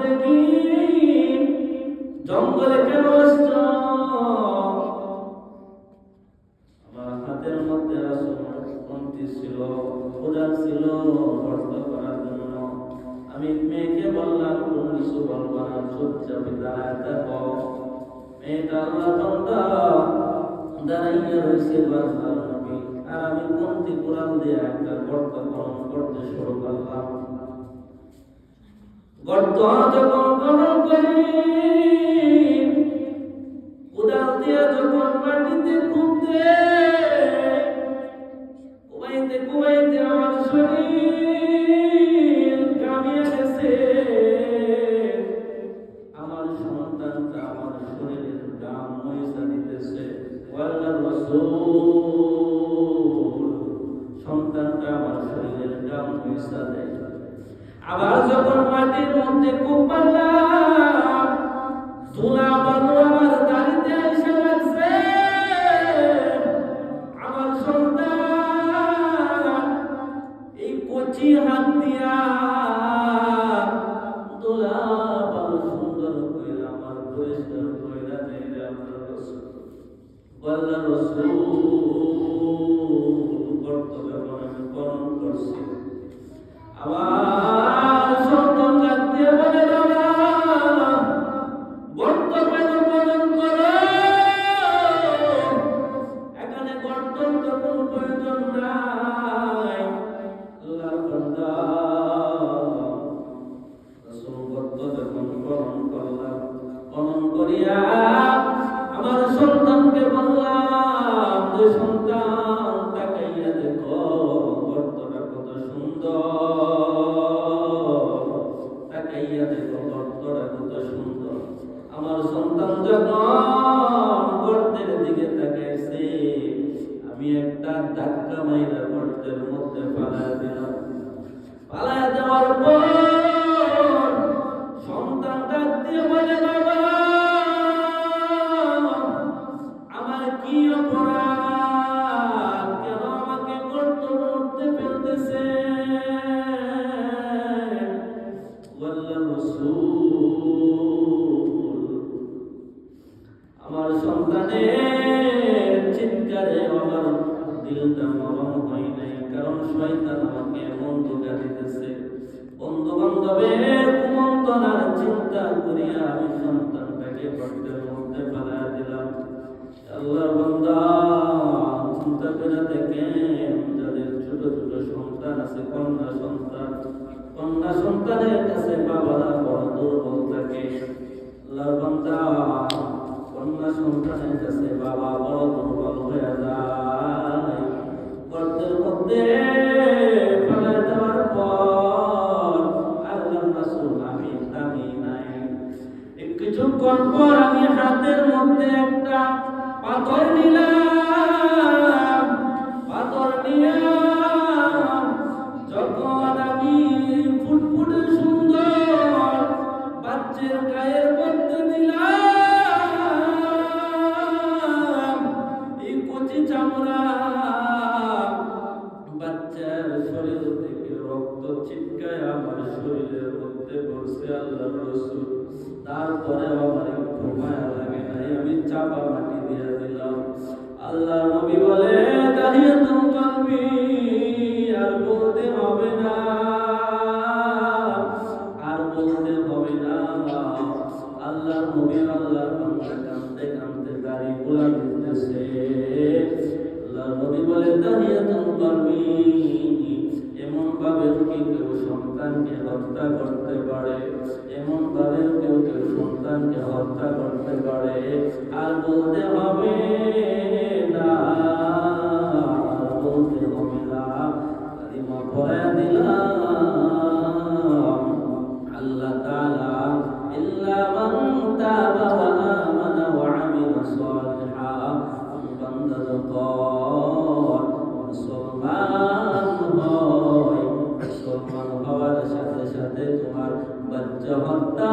দেখি জঙ্গলে কেন আসছো? আমার হাতের মধ্যে রাসূল ছিল, কোদাল ছিল গর্ত করার জন্য। আমি মেয়েকে বললাম কোন কিছু বলবো না, চুপচাপ দাঁড়ায় থাকো। মেয়েটা আল্লাহ বান্দা দাঁড়াইয়া রয়েছে বারবার নবী, আর আমি কোনটি কোরআন দিয়ে একটা গর্ত খনন করতে শুরু করলাম। গর্ত যখন খনন করি, কোদাল দিয়ে যখন মাটিতে খুঁড়তে কুবাইতে কুবাইতে আমার শরীর ঘামিয়ে গেছে। আমার সন্তানটা আমার শরীরের ঘাম মুছে দিতেছে। আল্লাহর রাসূল সন্তানটা আমার শরীরের ঘাম মুছে দেয়। আবার যখন মাটির মধ্যে কূপ মারলাম, ধুলা বালু আমার দাড়িতে এসে লাগছে। আমার সন্তান এই কচি হাত দিয়া ধুলা বালু সুন্দর কইরা আমার পরিষ্কার কইরা দেয়। আল্লাহর রাসূল গর্ত যখন আমি খনন করছি, আমার সন্তান কাঁদতে বলে, বাবা গর্ত কেন খনন করো? এখানে গর্ত তো কোনো প্রয়োজন নাই। আল্লাহর বান্দা রাসূল গর্ত যখন খনন করলাম, খনন করিয়া আমার সন্তানকে বললাম যে সন্তান তাকাইয়া দেখো গর্তটা কত সুন্দর, তাকাইয়া দেখো গর্তটা কত সুন্দর। আমার সন্তান যখন গর্তের দিকে তাকাইছে, আমি একটা ধাক্কা মাইরা গর্তের মধ্যে ফালাইয়া দিলাম। ফালাইয়া দেওয়ার পর সন্তান ডাক দিয়ে বলে, বাবা আমার কি অপরাধ, কেন আমাকে গর্তের মধ্যে ফেলতেছে? আল্লাহর রাসূল আমার সন্তানের চিৎকারে আমার দিলটা নরম হয় নাই, কারণ শয়তান আমাকে এমন ধোঁকা দিতেছে। বন্ধু বান্ধবের কুমন্ত্রণার চিন্তা করিয়া আমি সন্তানটাকে গর্তের মধ্যে ফেলা দিলাম। আল্লাহর বান্দা চিন্তা করে দেখেন, যাদের ছোট ছোট সন্তান আছে, কন্যা সন্তানের কাছে বাবারা বড় দুর্বল থাকে। আল্লাহর বান্দা কন্যা সন্তানের কাছে বাবা বড় দুর্বল হয়ে যায়। গর্তের মধ্যে ফেলে দেওয়ার পর আল্লাহর রাসূল আমি থামি নাই। কিছুক্ষণ পর আমি হাতের মধ্যে একটা পাথর নিলাম। পাথর নিয়ে যখন আমি ফুটফুটে সুন্দর বাচ্চার গায়ের মধ্যে দিলাম, এই কচি চামড়া বাচ্চার শরীর থেকে রক্ত ছিটকায় আমার শরীরের মধ্যে পড়ছে। আল্লাহর রাসূল তারপরে আমার একটু মায়া লাগে নাই, আমি চাপা মাটি দিয়ে দিলাম। আল্লাহ নবী বলে, দাহিয়াতুল কলবি আর বলতে হবে না, আর বলতে হবে না। আল্লাহর নবী আল্লাহর বান্দা কাঁদতে কাঁদতে দাড়িগুলা ভিজতেছে। আল্লাহর নবী বলে, দাহিয়াতুল কলবি এমন ভাবে কি কেউ সন্তানকে হত্যা করতে পারে? এমন ভাবে কেউ কেউ সন্তানকে হত্যা করতে পারে? আর বলতে হবে না, আর বলতে হবে না। কালিমা পড়ে দিলাম। আল্লাহ তাআলা ইল্লা মান তাবা ওয়া আমানা ওয়া আমিলা সালিহান, বান্দা যখন মুসলমান হয়, মুসলমান হওয়ার সাথে সাথে তোমার বাচ্চা হত্যা